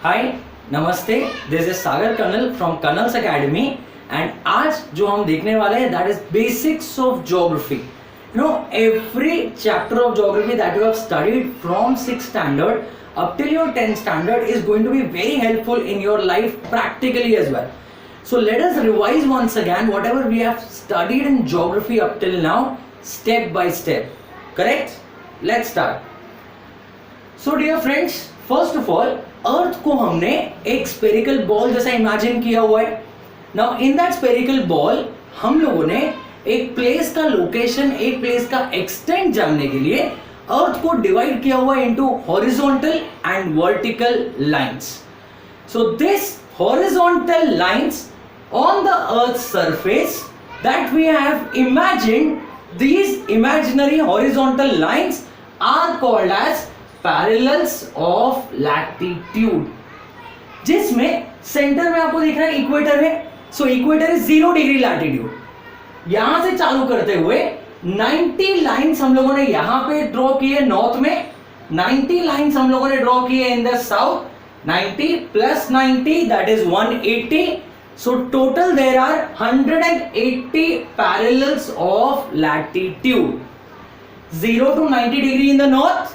हाय नमस्ते, this is Sagar Karnal from Karnal's academy and आज जो हम देखने वाले हैं that is basics of geography. You know every chapter of geography that you have studied from 6th standard up till your 10th standard is going to be very helpful in your life practically as well. So let us revise once again whatever we have studied in geography up till now step by step. Correct? Let's start. So dear friends, first of all अर्थ को हमने एक spherical ball जैसा imagine किया हुआ है. Now in that spherical ball हम लोगों ने एक प्लेस का लोकेशन, एक प्लेस का एक्सटेंट जानने के लिए अर्थ को डिवाइड किया हुआ है into horizontal and vertical lines. So this horizontal lines on the earth surface that we have imagined, these imaginary horizontal lines are called as parallels of latitude. जिसमें सेंटर में आपको दिख रहा है इक्वेटर है. सो इक्वेटर इज 0 डिग्री लैटिट्यूड. यहां से चालू करते हुए 90 लाइंस हम लोगों ने यहां पे ड्रॉ किए नॉर्थ में, 90 लाइंस हम लोगों ने ड्रॉ किए in the south. 90 plus 90 that is 180. So total there are 180 parallels of latitude. 0 to 90 degree in the north,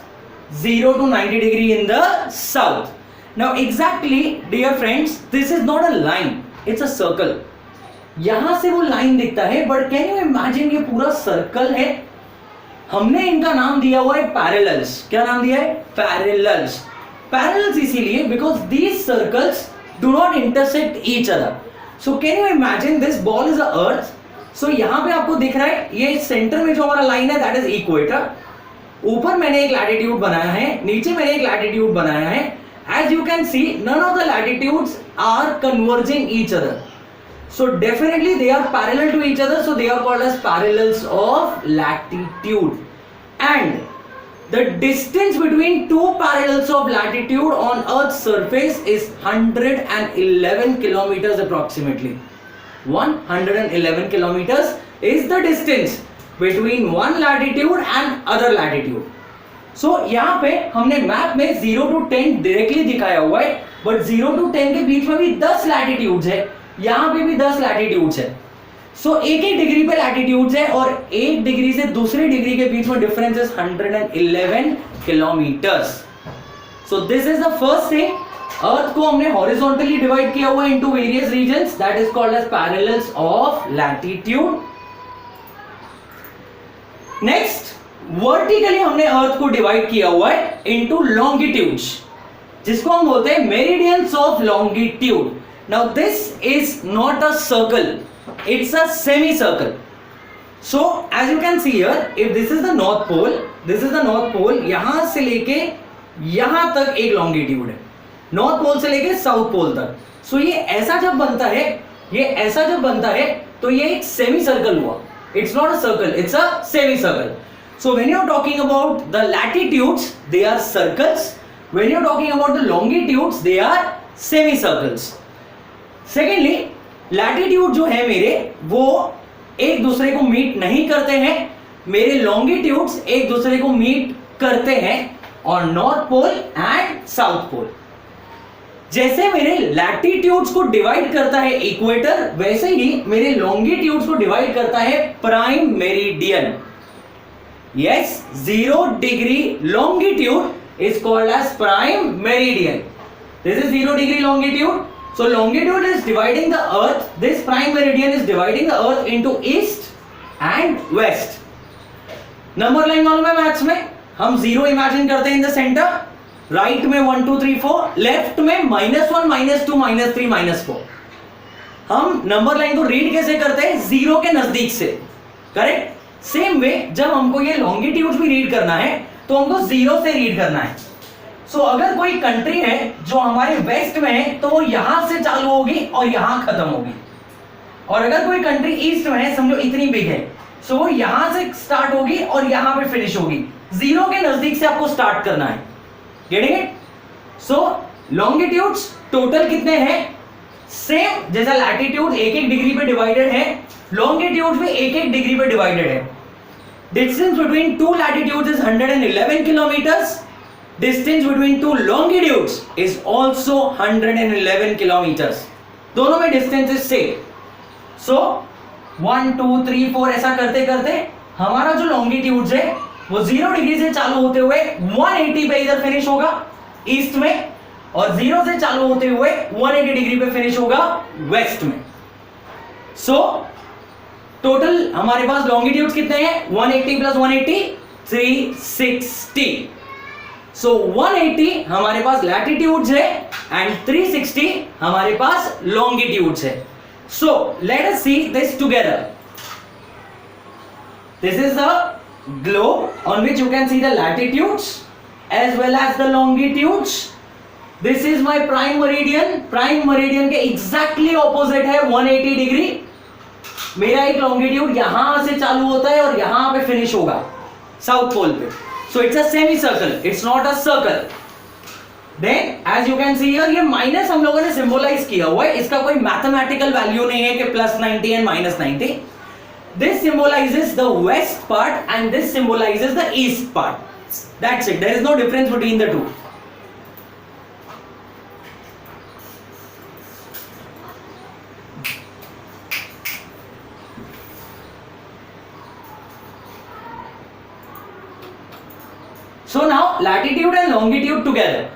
0 to 90 degree in the south. Now exactly dear friends, this is not a line, it's a circle. यहां से वो line दिखता है but can you imagine ये पूरा circle है. हमने इनका नाम दिया हुआ है पैरेलल्स. क्या नाम दिया है? पैरेलल्स. पैरेलल्स इसीलिए because these circles do not intersect each other. So can you imagine this ball is a earth. So यहाँ पे आपको दिख रहा है ये सेंटर में जो हमारा लाइन है that is equator. ऊपर मैंने एक लैटिट्यूड बनाया है, नीचे मैंने एक लैटिट्यूड बनाया है. As you can see, none of the latitudes are converging each other. So definitely they are parallel to each other. So they are called as parallels of latitude. And the distance between two parallels of latitude on Earth's surface is 111 kilometers approximately. 111 kilometers is the distance between one latitude and other latitude. So यहाँ पे हमने map में 0 to 10 directly दिखाया हुआ है, but 0 to 10 के बीच में भी 10 लैटिट्यूड्स है. यहाँ पे भी 10 लैटिट्यूड्स है. सो एक एक डिग्री पे लैटिट्यूड्स है और एक डिग्री से दूसरी डिग्री के बीच में difference is 111 kilometres. So this is the first thing. Earth को हमने हॉरिजॉन्टली डिवाइड किया हुआ है into various regions that is called as parallels of latitude. Next vertically हमने अर्थ को डिवाइड किया हुआ है इनटू लॉन्गिट्यूड्स जिसको हम बोलते हैं meridians of longitude. Now this is not a circle, it's a semicircle. So as you can see here, if this is the north pole, this is the north pole. यहां से लेके यहां तक एक लॉन्गिट्यूड है, नॉर्थ पोल से लेके south pole तक. सो ये ऐसा जब बनता है, ये ऐसा जब बनता है तो ये एक सेमी सर्कल हुआ. It's not a circle, it's a semi circle. So when you are talking about the latitudes they are circles, when you are talking about the longitudes they are semi circles. Secondly latitude जो है मेरे वो एक दूसरे को meet नहीं करते हैं. मेरे लॉन्गिट्यूड्स एक दूसरे को मीट करते हैं on north pole and south pole. जैसे मेरे लैटिट्यूड्स को डिवाइड करता है इक्वेटर, वैसे ही मेरे लॉन्गिट्यूड्स को डिवाइड करता है prime meridian. Yes, 0 degree longitude is called as prime meridian. This is 0 degree longitude. So longitude is dividing the earth, this prime meridian is dividing the earth into east and west. Number line मालूम है maths में, हम 0 imagine करते हैं in the centre, right में 1 2 3 4, left में -1 -2 -3 -4. हम number line को रीड कैसे करते हैं? 0 के नजदीक से. करेक्ट. सेम वे जब हमको ये लॉन्गिट्यूड भी रीड करना है तो हमको 0 से रीड करना है. सो अगर कोई कंट्री है जो हमारे वेस्ट में है तो वो यहां से चालू होगी और यहां खत्म होगी. और अगर कोई कंट्री ईस्ट में है, समझो इतनी बिग है, सो वो यहां से स्टार्ट होगी और यहां पे फिनिश होगी. 0 के नजदीक से आपको स्टार्ट करना है. Getting it? So longitudes total कितने हैं? सेम जैसा लैटिट्यूड एक एक डिग्री पे डिवाइडेड है, लॉन्गिट्यूड भी एक एक डिग्री पे डिवाइडेड है. Distance between two latitudes is 111 kilometres distance between two longitudes is also 111 kilometres. दोनों में डिस्टेंस इज सेम. सो 1 2 3 4 ऐसा करते करते हमारा जो लॉन्गिट्यूड्स है वो 0 डिग्री से चालू होते हुए 180 पे इधर फिनिश होगा ईस्ट में, और 0 से चालू होते हुए 180 डिग्री पे फिनिश होगा वेस्ट में. सो टोटल हमारे पास लॉन्गिट्यूड्स कितने हैं? 180 प्लस 180 360. सो 180 हमारे पास लैटिट्यूड्स है एंड 360 हमारे पास लॉन्गिट्यूड्स है. So let us see this together. This is the globe on which you can see the latitudes as well as the longitudes. This is my prime meridian. Prime meridian के exactly opposite है 180 degree. मेरा एक longitude यहां से चालू होता है और यहां पे फिनिश होगा साउथ पोल पे. So it's a semicircle, it's not a circle. Then as you can see here, ये माइनस हम लोगों ने सिंबलाइज किया हुआ है. इसका कोई मैथमेटिकल वैल्यू नहीं है कि +90 and -90. This symbolizes the west part and this symbolizes the east part. That's it. There is no difference between the two. So now latitude and longitude together.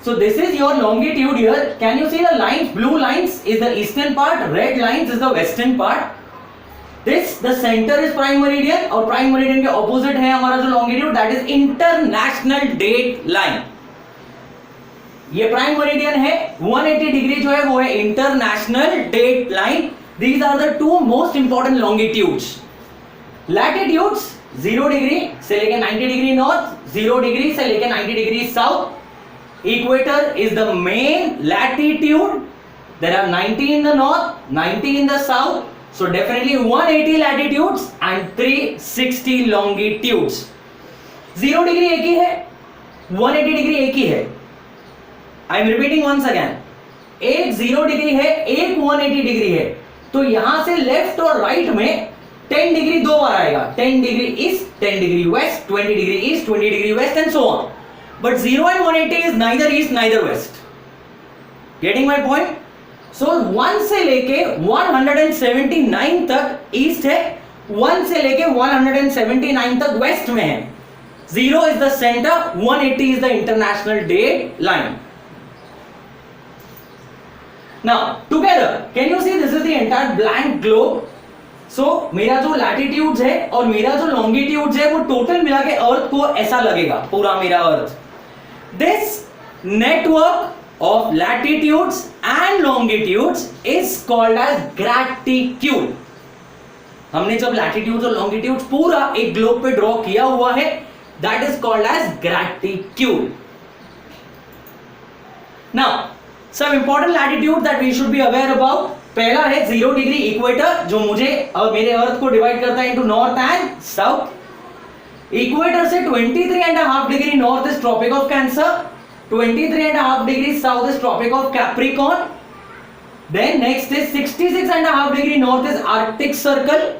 So this is your longitude here. Can you see the lines? Blue lines is the eastern part, red lines is the western part. This the center is prime meridian और prime meridian के opposite है हमारा जो longitude, that is international date line. ये prime meridian है, 180 degree जो है वो है international date line. These are the two most important longitudes. Latitudes 0 degree से लेके 90 डिग्री north, 0 डिग्री से लेके 90 degree south. Equator is the main latitude. There are 90 in the north, 90 in the south. So definitely 180 latitudes and 360 longitudes. 0 degree एक ही है, 180 degree एक ही है. I am repeating once again. एक 0 degree है, एक 180 degree है. तो यहां से लेफ्ट और राइट में 10 डिग्री दो बार आएगा. 10 degree east, 10 degree west, 20 degree east, 20 degree west and so on. But 0 and 180 is neither east neither west. Getting my point? So 1 से लेके 179 तक ईस्ट है, 1 से लेके 179 तक वेस्ट में है. 0 is the center, 180 is the international date line. Now together, can you see this is the entire blank globe? So मेरा जो लैटिट्यूड्स है और मेरा जो लॉन्गिट्यूड्स है वो टोटल मिला के अर्थ को ऐसा लगेगा, पूरा मेरा अर्थ. This network of latitudes and longitudes is called as graticule. हमने जब latitudes और longitudes पूरा एक ग्लोब पे ड्रॉ किया हुआ है, that is called as graticule. Now some important latitudes that we should be aware about. पहला है 0 डिग्री इक्वेटर, जो मुझे और मेरे अर्थ को डिवाइड करता है into north and south. Equator से 23.5 degree north is tropic of Cancer, 23.5 degree south is tropic of Capricorn. Then next is 66.5 degree north is Arctic circle,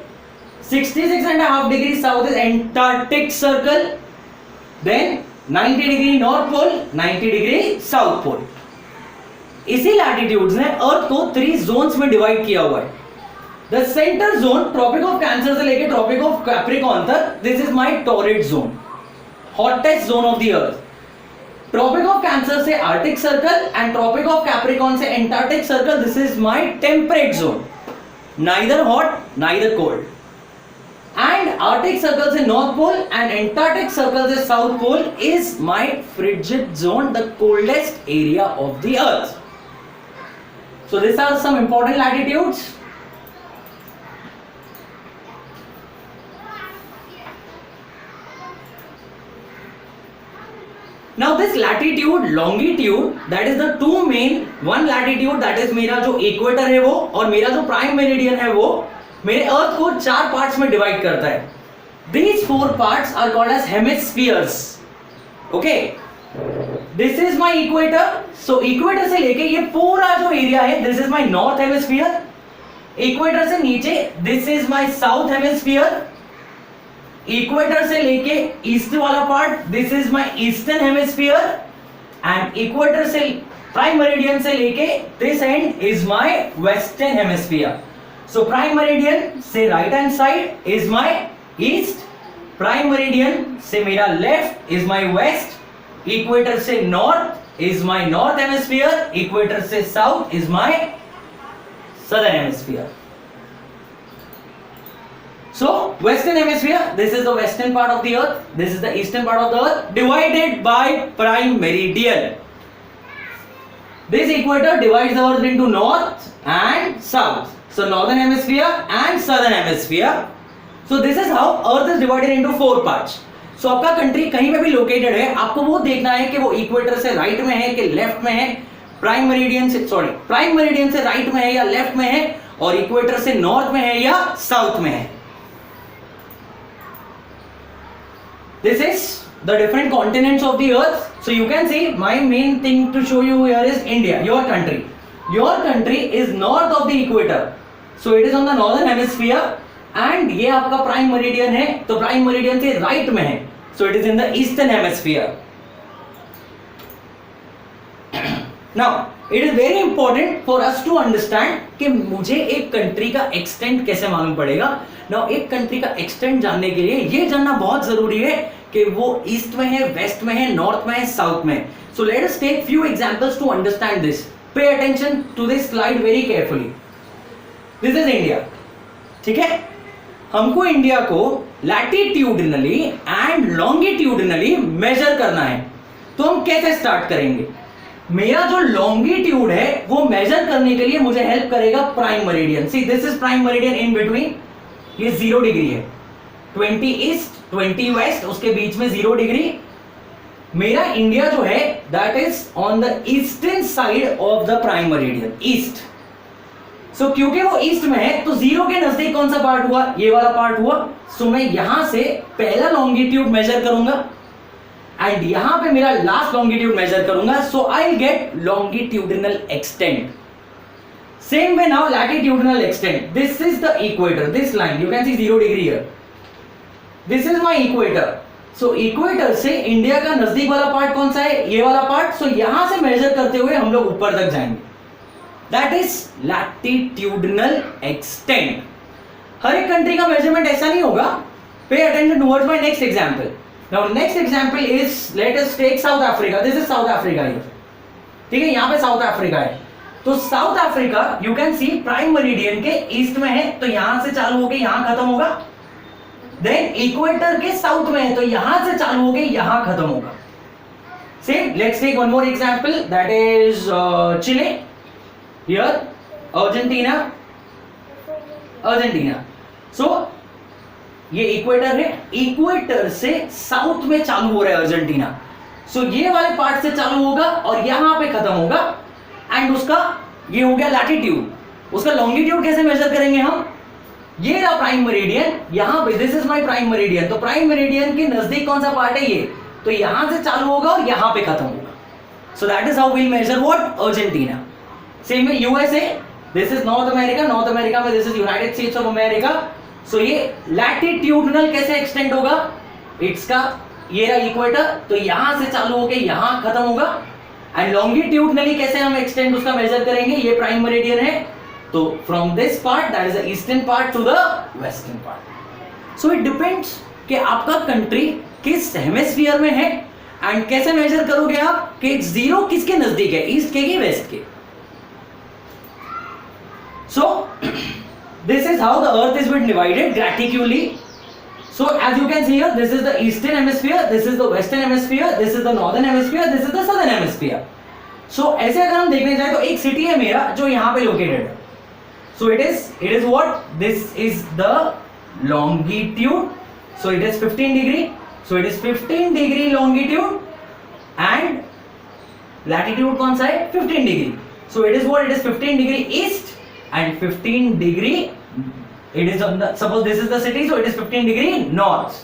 66.5 degree south is Antarctic circle. Then 90 degree north pole, 90 degree south pole. इसी latitudes ने अर्थ को 3 Jones में divide किया हुआ है. The centre zone Tropic of Cancer से लेके Tropic of Capricorn तक, this is my torrid zone, hottest zone of the earth. Tropic of Cancer से Arctic Circle and Tropic of Capricorn से Antarctic Circle, this is my temperate zone, neither hot neither cold. And Arctic Circle से north pole and Antarctic Circle से south pole is my frigid zone, the coldest area of the earth. So these are some important latitudes. Now this latitude, longitude, that is the two main. One latitude that is मेरा जो equator है वो, और मेरा जो prime meridian है वो मेरे अर्थ को 4 पार्ट्स में डिवाइड करता है. These 4 parts are called as hemispheres. Okay. This is my equator. So equator से लेके ये पूरा जो एरिया है, this is my north hemisphere. Equator से नीचे, this is my south hemisphere. Equator से लेके ईस्ट वाला part, this is my eastern hemisphere, and equator से प्राइम मेरिडियन से लेके this end is my western hemisphere. So prime meridian से right hand side is my east, prime meridian से मेरा left is my west, equator से north is my north hemisphere, equator से south is my southern hemisphere. So western hemisphere, this is the western part of the earth, this is the eastern part of the earth, divided by prime meridian. This equator divides the earth into north and south, so northern hemisphere and southern hemisphere. So this is how earth is divided into 4 parts. So आपका country कहीं पे भी located है, आपको वो देखना है कि वो इक्वेटर से राइट में है कि लेफ्ट में है, प्राइम मेरिडियन से राइट में है या लेफ्ट में है, और इक्वेटर से नॉर्थ में है या साउथ में है. This is the different continents of the earth. So you can see my main thing to show you here is India, your country. Your country is north of the equator. So it is on the northern hemisphere and ये आपका prime meridian है, तो prime meridian से right में है. So it is in the eastern hemisphere. Now it is very important for us to understand कि मुझे एक कंट्री का एक्सटेंट कैसे मालूम पड़ेगा. Now एक कंट्री का एक्सटेंट जानने के लिए ये जानना बहुत जरूरी है कि वो ईस्ट में है, वेस्ट में है, नॉर्थ में है, साउथ में है. So let us take few examples to understand this. Pay attention to this slide very carefully. This is India. ठीक है, हमको इंडिया को लैटिट्यूडनली एंड लॉन्गिट्यूडनली मेजर करना है. तो हम कैसे स्टार्ट करेंगे? मेरा जो लॉन्गिट्यूड है वो मेजर करने के लिए मुझे हेल्प करेगा prime meridian. See this is prime meridian in between, ये 0 डिग्री है, 20 ईस्ट 20 वेस्ट, उसके बीच में 0 डिग्री. मेरा इंडिया जो है that is on the eastern side of the prime meridian, east. So क्योंकि वो ईस्ट में है तो 0 के नजदीक कौन सा पार्ट हुआ? ये वाला पार्ट हुआ. सो मैं यहां से पहला लॉन्गिट्यूड मेजर करूंगा एंड यहां पे मेरा लास्ट लॉन्गिट्यूड मेजर करूंगा. So I will get longitudinal extent. Same way now latitudinal extent. This is the equator. This line you can see 0 degree here. This is my equator. So equator से India का नजदीक वाला part कौन सा है? ये वाला पार्ट. So यहां से मेजर करते हुए हम लोग ऊपर तक जाएंगे. That is latitudinal extent. हर एक कंट्री का मेजरमेंट ऐसा नहीं होगा. Pay attention towards my next example. Now next example is let us take South Africa. This is South Africa here. ठीक है, यहाँ पे साउथ अफ्रीका है. तो south Africa you can C prime meridian के ईस्ट में है, तो यहां से चालू होके यहां खत्म होगा. देन इक्वेटर के साउथ में है, तो यहां से चालू होके यहां खत्म होगा. Same let's take one more example that is Chile here, Argentina. So ये इक्वेटर है, इक्वेटर से साउथ में चालू हो रहा है अर्जेंटीना. सो ये वाले पार्ट से चालू होगा और यहां पे खत्म होगा एंड उसका ये हो गया लैटिट्यूड. उसका लॉन्गिट्यूड कैसे मेजर करेंगे हम? ये रहा प्राइम मेरिडियन, यहां पे this is my prime meridian. तो प्राइम मेरिडियन के नजदीक कौन सा पार्ट है? ये. तो यहां से चालू होगा और यहां पे खत्म होगा. So that is how we measure what? Argentina. Same में USA, this is North America, North America में this is United States of America. So ये लैटिट्यूडनल कैसे एक्सटेंड होगा? इट्स का ये रहा इक्वेटर, तो यहां से चालू होके यहां खत्म होगा. एंड लॉन्गिट्यूडनली कैसे हम एक्सटेंड उसका मेजर करेंगे? ये प्राइम मेरिडियन है, तो from this part that is the eastern part two the western part. So it depends कि आपका कंट्री किस हेमिस्फीयर में है एंड कैसे मेजर करोगे आप कि 0 किसके नजदीक है, ईस्ट के वेस्ट के. So this is how the earth is been divided graticulely. So as you can see here, this is the eastern hemisphere, this is the western hemisphere, this is the northern hemisphere, this is the southern hemisphere. So ऐसे अगर हम देखने जाए तो एक city है मेरा जो यहाँ पे लोकेटेड है. So it is what? This is the longitude. So it is 15 degree. So it is 15 degree longitude and latitude कौन सा है? 15 degree. So it is what? It is 15 degree east and 15 degree. It is on the, suppose this is the city, so it is 15 degree north.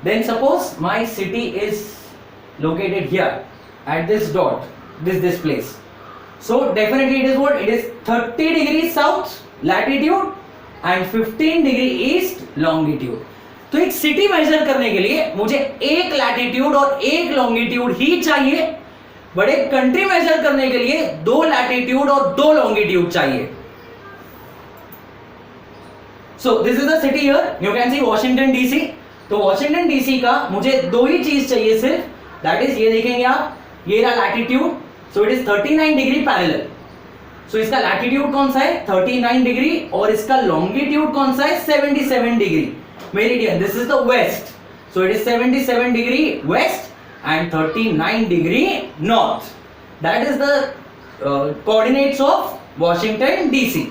Then suppose my city is located here at this dot, this place. So definitely it is what? It is 30 degrees south latitude and 15 degree east longitude. तो एक city major करने के लिए मुझे एक latitude और एक longitude ही चाहिए, बट एक कंट्री मेजर करने के लिए 2 लैटिट्यूड और 2 लॉन्गिट्यूड चाहिए. So this is the city here. You can see Washington DC. तो Washington DC का मुझे 2 ही चीज चाहिए सिर्फ, that is ये देखेंगे आप, ये रहा latitude, so it is 39 degree parallel. So इसका लैटिट्यूड कौन सा है 39 डिग्री और इसका लॉन्गिट्यूड कौन सा है 77 degree. Meridian, this is the west, so it is 77 degree west and 39 degree north. That is the coordinates of Washington DC.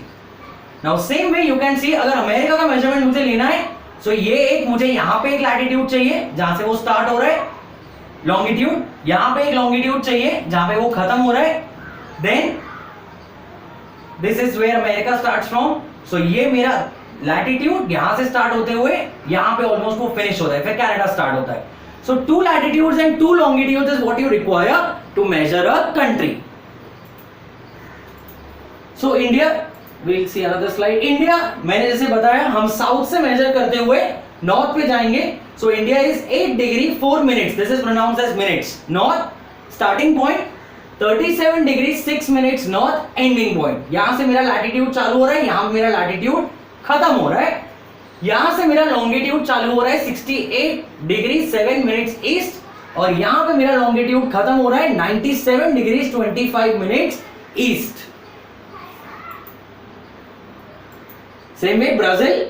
Now same way you can see, अगर अमेरिका का मेजरमेंट मुझे लेना है, so ये एक मुझे यहाँ पे एक लैटिट्यूड चाहिए जहां से वो स्टार्ट हो रहा है, लॉन्गिट्यूड, यहाँ पे एक लॉन्गिट्यूड चाहिए जहां पे वो खत्म हो रहा है, then this is where America starts from. So ये मेरा लैटिट्यूड यहां से स्टार्ट होते हुए यहाँ पे ऑलमोस्ट वो फिनिश होता है, फिर कनाडा स्टार्ट होता है. So 2 latitudes and 2 longitudes is what you require to measure a country. So India, we'll see another slide. India मैंने जैसे बताया हम साउथ से मेजर करते हुए नॉर्थ पे जाएंगे. So India is 8 degree 4 minutes, this is pronounced as minutes. North starting point 37 degree 6 minutes north ending point. यहां से मेरा लैटिट्यूड चालू हो रहा है, यहां मेरा लैटिट्यूड खत्म हो रहा है. यहां से मेरा लॉन्गिट्यूड चालू हो रहा है 68 डिग्री 7 मिनट्स ईस्ट और यहां पे मेरा लॉन्गिट्यूड खत्म हो रहा है 97 degree 25 minutes east. Same way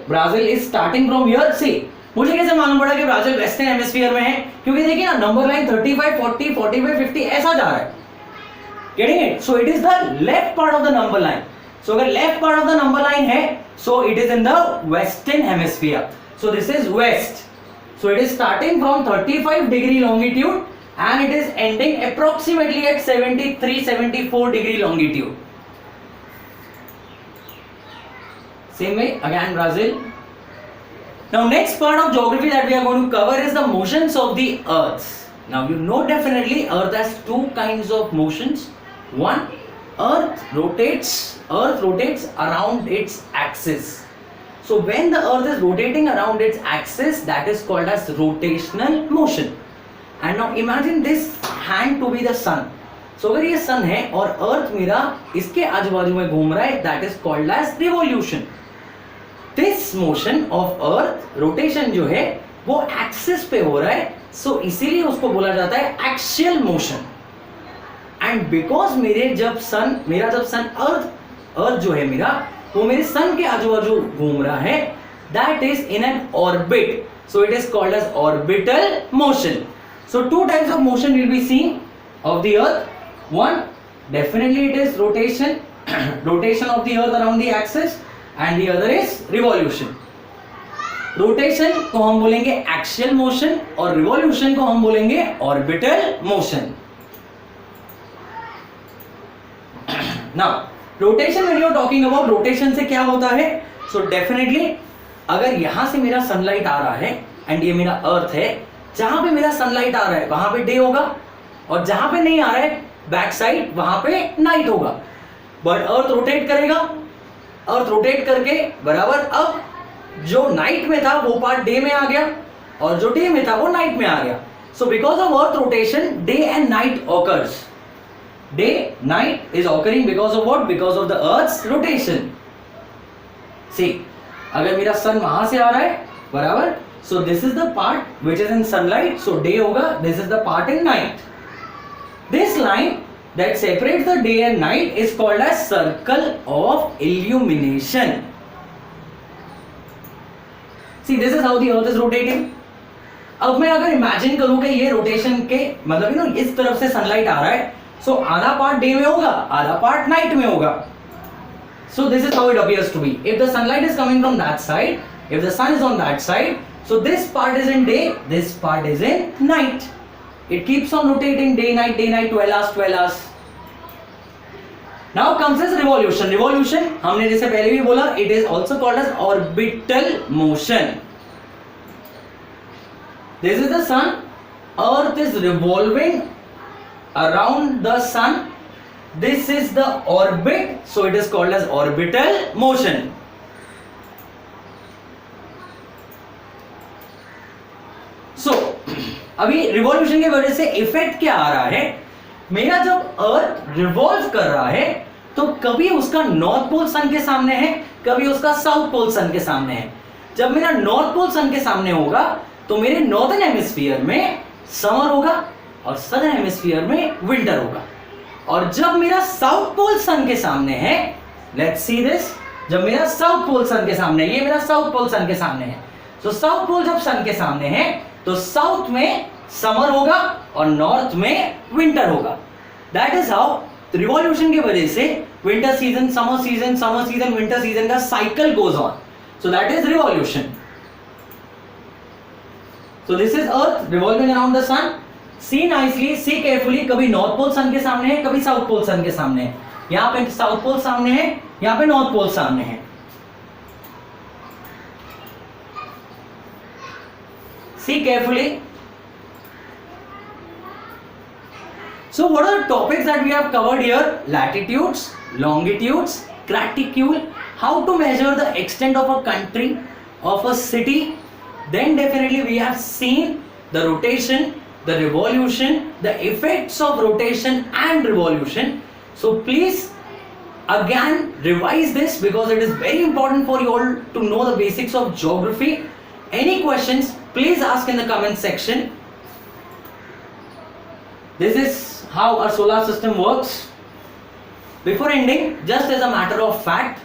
Brazil is starting from here. See मुझे कैसे मालूम पड़ा कि ब्राजील वेस्टर्न हेमिस्फीयर में है, क्योंकि देखिए ना नंबर लाइन 35 40 45 50 ऐसा जा रहा है. Getting it? So it is the left part of the number line. So अगर left part of the number line है, so it is in the western hemisphere. So this is west. So it is starting from 35 degree longitude and it is ending approximately at 73-74 degree longitude. Same way again Brazil. Now next part of geography that we are going to cover is the motions of the earth. Now you know definitely earth has 2 kinds of motions. One, earth rotates around its axis. So when the earth is rotating around its axis, that is called as rotational motion. And now imagine this hand to be the sun. So अगर ये sun है और earth मेरा इसके आजू बाजू में घूम रहा है, that is called as revolution. This motion of earth, rotation जो है वो एक्सिस पे हो रहा है, सो इसीलिए उसको बोला जाता है एक्सियल मोशन. एंड बिकॉज मेरा जब सन अर्थ जो है मेरा वो मेरे सन के आजू बाजू घूम रहा है, that is in an orbit, so it is called as orbital motion. So 2 types of motion will be seen of the earth. One, definitely it is rotation of the earth around the axis, and the other is revolution. Rotation को हम बोलेंगे axial motion और revolution को हम बोलेंगे orbital motion. Now rotation, when you are talking about rotation से क्या होता है, सो डेफिनेटली अगर यहां से मेरा सनलाइट आ रहा है एंड ये मेरा अर्थ है, जहां पे मेरा सनलाइट आ रहा है वहां पे डे होगा और जहां पे नहीं आ रहा है बैक साइड वहां पे नाइट होगा. बट अर्थ रोटेट करेगा, अर्थ रोटेट करके बराबर अब जो नाइट में था वो पार्ट डे में आ गया और जो डे में था वो नाइट में आ गया. So because of earth rotation day and night occurs. Day night is occurring because of what? Because of the earth's rotation. See अगर मेरा सन वहां से आ रहा है बराबर, so this is the part which is in sunlight, so day होगा, this is the part in night. This line that separates the day and night is called as circle of illumination. See, this is how the earth is rotating. अब मैं अगर imagine करूं कि ये rotation के मतलब इस तरफ से सनलाइट आ रहा है, सो आधा पार्ट डे में होगा, आधा पार्ट नाइट में होगा. So this is how it appears to be. If the sunlight is coming from that side, if the sun is on that side, so this part is in day, this part is in night. It keeps on rotating day night 12 hours. Now comes this revolution. Revolution हमने जैसे पहले भी बोला, it is also called as orbital motion. This is the sun. Earth is revolving around the sun. This is the orbit, so it is called as orbital motion. अभी revolution की वजह से effect क्या आ रहा है, मेरा जब अर्थ रिवॉल्व कर रहा है तो कभी उसका नॉर्थ पोल सन के सामने है, कभी उसका साउथ पोल सन के सामने है। जब मेरा नॉर्थ पोल सन के सामने होगा तो मेरे नॉर्दर्न हेमिस्फीयर में समर होगा और सदर्न हेमिस्फीयर में विंटर होगा। और जब मेरा साउथ पोल सन के सामने है, लेट्स सी दिस, जब मेरा साउथ पोल सन के सामने, ये मेरा साउथ पोल सन के सामने है, तो साउथ पोल जब सन के सामने है तो साउथ में समर होगा और नॉर्थ में विंटर होगा। दैट इज हाउ रिवॉल्यूशन की वजह से winter season, summer season, winter season का cycle goes on. So that is revolution. So this is earth revolving around the sun. See nicely, see carefully, कभी north pole sun के सामने है, कभी south pole sun के सामने है। यहां पे साउथ पोल सामने है, यहां पे नॉर्थ पोल सामने है। See carefully. So what are the topics that we have covered here? Latitudes, longitudes, graticule, how to measure the extent of a country, of a city. Then definitely we have seen the rotation, the revolution, the effects of rotation and revolution. So please again revise this because it is very important for you all to know the basics of geography. Any questions, please ask in the comment section. This is how our solar system works. Before ending, just as a matter of fact,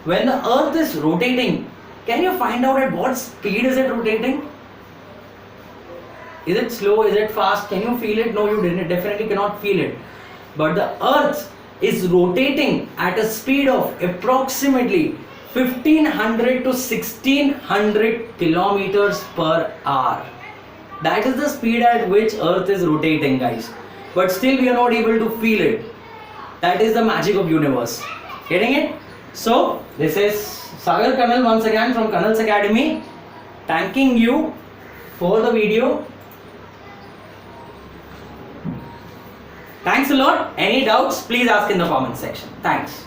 when the earth is rotating, can you find out at what speed is it rotating? Is it slow? Is it fast? Can you feel it? No, you definitely cannot feel it. But the earth is rotating at a speed of approximately 1500 to 1600 kilometers per hour. That is the speed at which earth is rotating, guys. But still we are not able to feel it. That is the magic of universe. Getting it? So this is Sagar Kanal once again from Kanal's Academy, thanking you for the video. Thanks a lot. Any doubts, please ask in the comment section. Thanks.